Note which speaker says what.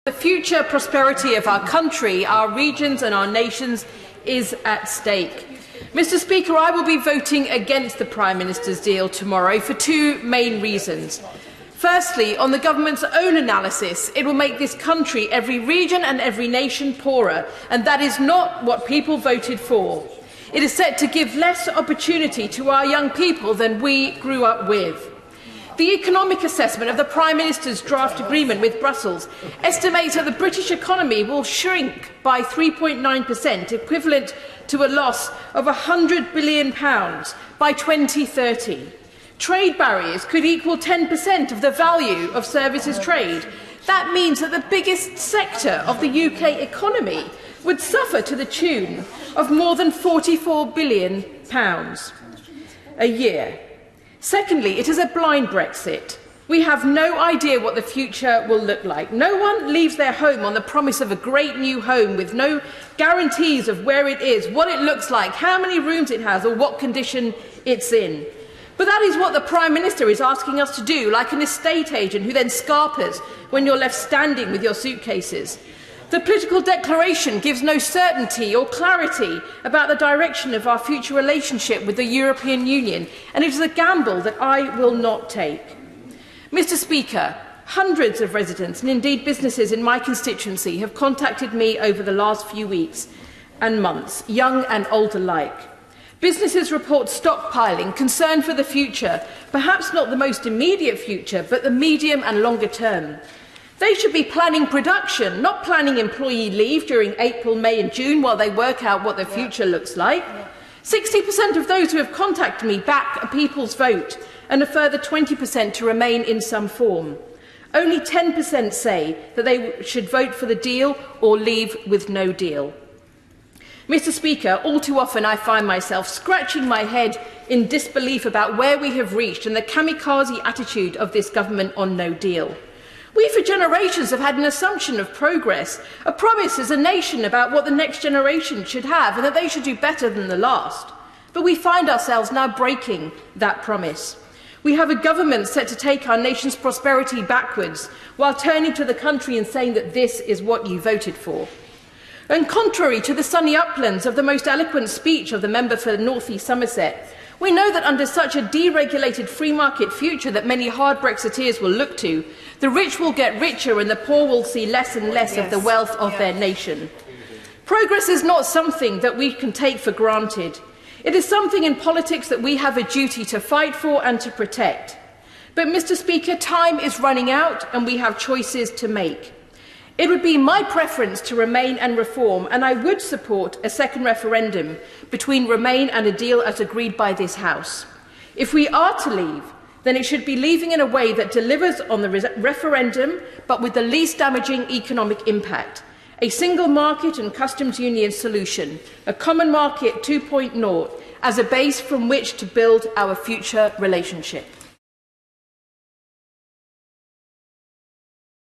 Speaker 1: The future prosperity of our country, our regions and our nations is at stake. Mr. Speaker, I will be voting against the Prime Minister's deal tomorrow for two main reasons. Firstly, on the government's own analysis, it will make this country, every region and every nation, poorer, and that is not what people voted for. It is set to give less opportunity to our young people than we grew up with. The economic assessment of the Prime Minister's draft agreement with Brussels estimates that the British economy will shrink by 3.9%, equivalent to a loss of £100 billion by 2030. Trade barriers could equal 10% of the value of services trade. That means that the biggest sector of the UK economy would suffer to the tune of more than £44 billion a year. Secondly, it is a blind Brexit. We have no idea what the future will look like. No one leaves their home on the promise of a great new home with no guarantees of where it is, what it looks like, how many rooms it has, or what condition it's in. But that is what the Prime Minister is asking us to do, like an estate agent who then scarpers when you're left standing with your suitcases. The political declaration gives no certainty or clarity about the direction of our future relationship with the European Union, and it is a gamble that I will not take. Mr. Speaker, hundreds of residents and indeed businesses in my constituency have contacted me over the last few weeks and months, young and old alike. Businesses report stockpiling, concern for the future, perhaps not the most immediate future, but the medium and longer term. They should be planning production, not planning employee leave during April, May and June while they work out what the future looks like. 60% of those who have contacted me back a people's vote and a further 20% to remain in some form. Only 10% say that they should vote for the deal or leave with no deal. Mr. Speaker, all too often I find myself scratching my head in disbelief about where we have reached and the kamikaze attitude of this government on no deal. We for generations have had an assumption of progress, a promise as a nation about what the next generation should have and that they should do better than the last. But we find ourselves now breaking that promise. We have a government set to take our nation's prosperity backwards while turning to the country and saying that this is what you voted for. And contrary to the sunny uplands of the most eloquent speech of the member for North East Somerset, we know that under such a deregulated free market future that many hard Brexiteers will look to, the rich will get richer and the poor will see less and less of the wealth of their nation. Progress is not something that we can take for granted. It is something in politics that we have a duty to fight for and to protect. But, Mr. Speaker, time is running out and we have choices to make. It would be my preference to remain and reform, and I would support a second referendum between remain and a deal as agreed by this House. If we are to leave, then it should be leaving in a way that delivers on the referendum, but with the least damaging economic impact. A single market and customs union solution, a common market 2.0, as a base from which to build our future relationship.